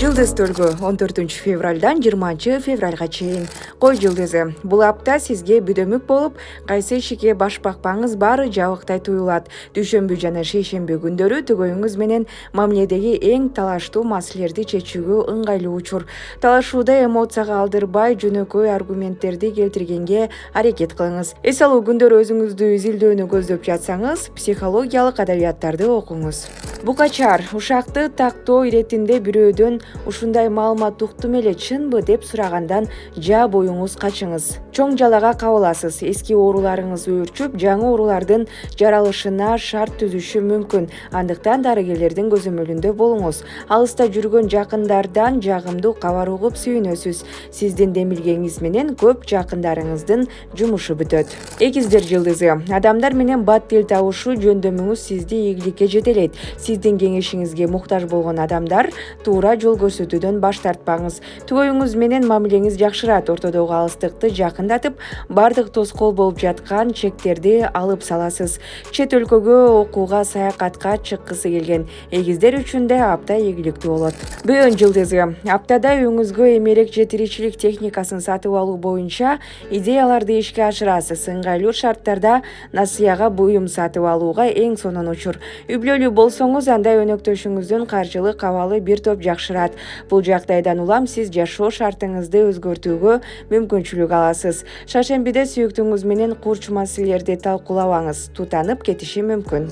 Жылдыз төлгө 14 февралдан 20 февралга чейин. Кой жылдызы. Бул апта сизге бүдөмүк болуп, кайсы ишике баш бакпаңыз баары жабыктай туюлат. Дүйшөмбү жана шейшемби күндөрү түгөйүңүз менен мамиледеги эң талаштуу маселелерди чечүүгө ыңгайлуу учур. Талашууда эмоцияга алдырбай, жөнөкөй аргументтерди келтиргенге аракет кылыңыз. Эс алуу күндөрү өзүңүздү изилдөөнү көздөп жатсаңыз, психологиялык адабияттарды окуңуз. Букачар ушакты тактоо иретинде бирөөдөн ушундай маалымат уктум эле чынбы деп сурагандан жаа боюңуз качыңыз. Чоң жалага кабыласыз. Эски ооруларыңыз өөрчүп, жаңы оорулардын жаралышына шарт түзүшү мүмкүн. Андыктан дарыгерлердин көзөмөлүндө болуңуз. Алыста жүргөн жакындардан жагымдуу кабар угуп сүйүнөсүз. Сиздин демилгеңиз менен көп жакындарыңыздын жумушу бүтөт. Экиздер жылдызы. Адамдар менен бат тил табышуу жөндөмүңүз сизди ийгиликке жетелейт. Сиздин кеңешиңизге муктаж болгон адамдар туура жол көрсөтүүдөн баш тартпаңыз. Түгөйүңүз менен мамилеңиз жакшырат. Ортодогу алыстыкты жакындатып, бардык тоскоол болуп жаткан чектерди алып саласыз. Чет өлкөгө окууга, саякатка чыккысы келген эгиздер үчүн да апта ийгиликтүү болот. Бөөн жылдызы. Аптада үйүңүзгө эмерек же тиричилик техникасын сатып алуу боюнча идеяларды ишке ашырасыз. Ыңгайлуу шарттарда насыяга буюм сатып алууга эң сонун учур. Үй бүлөлүү болсоңуз, анда өнөктөшүңүздүн каржылык абалы бир топ жакшырат. Бул жагдайдан улам сиз жашоо шартыңызды өзгөртүүгө мүмкүнчүлүк аласыз. Шаршембиде сүйүктүүңүз менен курч маселелерди талкуулабаңыз. Тутанып кетиши мүмкүн.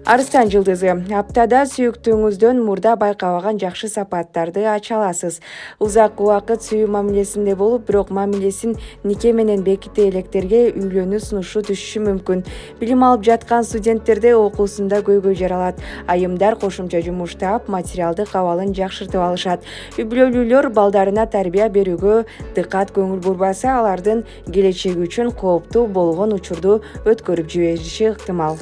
Арыстан жылдызы. Аптада сүйүктүүңүздөн мурда байкабаган жакшы сапаттарды ача аласыз. Узак убакыт сүйүү мамилесинде болуп, бирок мамилесин нике менен беките электерге үйлөнүү сунушу түшүшү мүмкүн. Билим алып жаткан студенттерде окуусунда көйгөй жаралат. Айымдар кошумча жумуш таап, материалдык абалын жакшыртып алышат. Үй бүлөлүүлөр балдарына тарбия берүүгө дыккат көңүл бурбаса, алардын келечеги үчүн кооптуу болгон учурду өткөрүп жибериши ыктымал.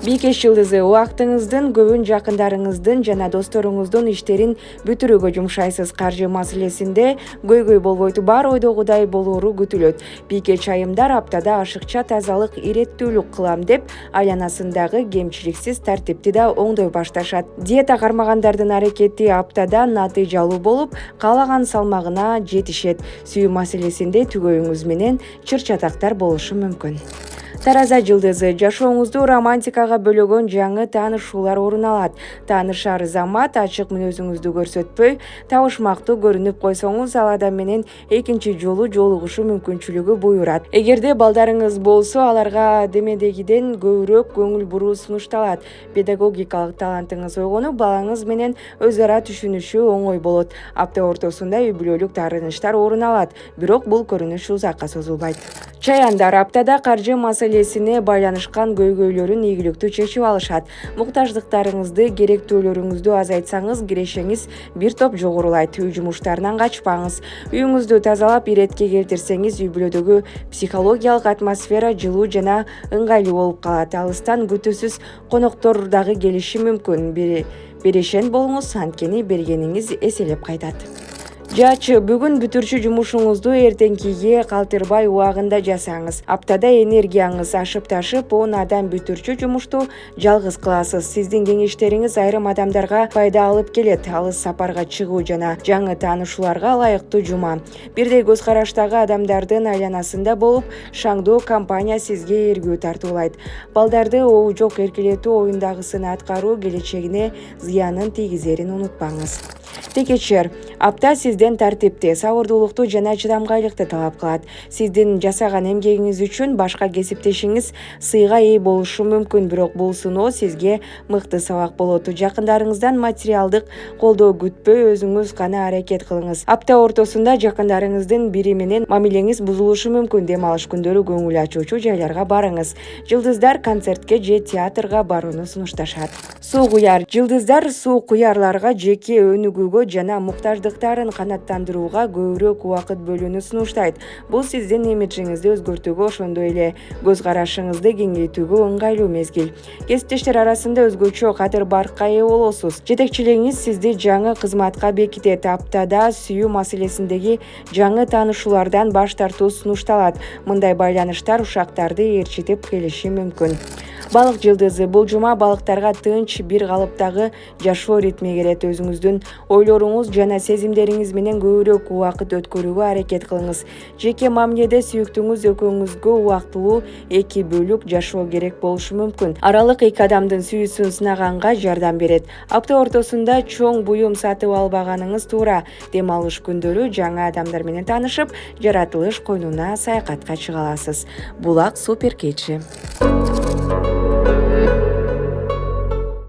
Бийкеш жылдызы. Убактыңыздын көбүн жакындарыңыздын жана досторуңуздун иштерин бүтүрүүгө жумшайсыз. Каржы маселесинде көйгөй болбойт, бар ойдогудай болоору күтүлөт. Бийкеч айымдар аптада ашыкча тазалык, иреттүүлүк кылам деп айланасындагы кемчиликсиз тартипти да оңдой башташат. Диета кармагандардын аракети аптада натыйжалуу болуп, каалаган салмагына жетишет. Сүйүү маселесинде түгөйүңүз менен чыр-чатактар болушу мүмкүн. Тараза жылдызы. Жашооңузду романтикага бөлөгөн жаңы таанышуулар орун алат. Таанышар замат ачык мүнөзүңүздү көрсөтпөй, табышмактуу көрүнүп койсоңуз, ал адам менен экинчи жолу жолугушуу мүмкүнчүлүгү буйрат. Эгерде балдарыңыз болсо, аларга демедегиден көбүрөөк көңүл буруу сунушталат. Педагогикалык талантыңыз ойгонуп, балаңыз менен өз ара түшүнүшүү оңой болот. Апта ортосунда үй бүлөлүк таарынычтар орун алат, бирок бул көрүнүш узакка созулбайт. Чаяндар аптада каржы маселесине байланышкан көйгөйлөрүн ийгиликтүү чечип алышат. Муктаждыктарыңызды, керектөөлөрүңүздү азайтсаңыз, кирешеңиз бир топ жогорулайт. Үй жумуштарынан качпаңыз. Үйүңүздү тазалап, иретке келтирсеңиз, үй бүлөдөгү психологиялык атмосфера жылуу жана ыңгайлуу болуп калат. Алыстан күтүүсүз коноктор дагы келиши мүмкүн. Берешен болуңуз, анткени бергениңиз эселеп кайтат. Жачы, бүгүн бүтүрчү жумушуңузду эртеңкиге калтырбай убагында жасаңыз. Аптада энергияңыз ашып ташып, 10 адам бүтүрчү жумушту жалгыз кыласыз. Сиздин кеңештериңиз айрым адамдарга пайда алып келет. Алыс сапарга чыгуу жана жаңы таанышууларга ылайыктуу жума. Бирдей көз караштагы адамдардын айланасында болуп, шаңдоо компания сизге эргүү тартуулайт. Балдарды жок эркелетүү оюндагысын аткаруу келечегине зыянын тийгизерин унутпаңыз. Текечер. Апта сизден тартипти, сабырдуулукту жана чыдамкайлыкты талап кылат. Сиздин жасаган эмгегиңиз үчүн башка кесиптешиңиз сыйга ээ болушу мүмкүн, бирок бул сыноо сизге мыкты сабак болот. Жакындарыңыздан материалдык колдоо күтпөй, өзүңүз гана аракет кылыңыз. Апта ортосунда жакындарыңыздын бири менен мамилеңиз бузулушу мүмкүн. Дем алыш күндөрү көңүл ачуучу жайларга барыңыз. Жылдыздар концертке же театрга барууну сунушташат. Суу куяр. Жылдыздар суу куярларга жеке өнүгүүгө жана муктаждыктарын канааттандырууга көбүрөөк убакыт бөлүүнү сунуштайт. Бул сиздин имиджиңизди өзгөртүүгө, ошондой эле көз карашыңызды кеңейтүүгө ыңгайлуу мезгил. Кесиптештер арасында өзгөчө кадыр баркка ээ болосуз. Жетекчилигиңиз сизди жаңы кызматка бекитет. Аптада сүйүү маселесиндеги жаңы таанышуулардан баш тартуу сунушталат. Мындай байланыштар ушактарды ээрчитип келиши мүмкүн. Балык жылдызы бул жума балыктарга тынч, бир калыптагы жашоо ритми келет. Өзүңүздүн ойлоруңуз жана сезимдериңиз менен көбүрөөк убакыт өткөрүүгө аракет кылыңыз. Жеке мамиледе сүйүктүүңүз экөөңүзгө убактылуу 2 бөлүк жашоо керек болушу мүмкүн. Аралык 2 адамдын сүйүүсүн сынаганга жардам берет. Апта ортосунда чоң буюм сатып албаганыңыз туура. Дем алыш күндөрү жаңы адамдар менен таанышып, жаратылыш койнуна саякатка чыга аласыз. Булак супер кечи.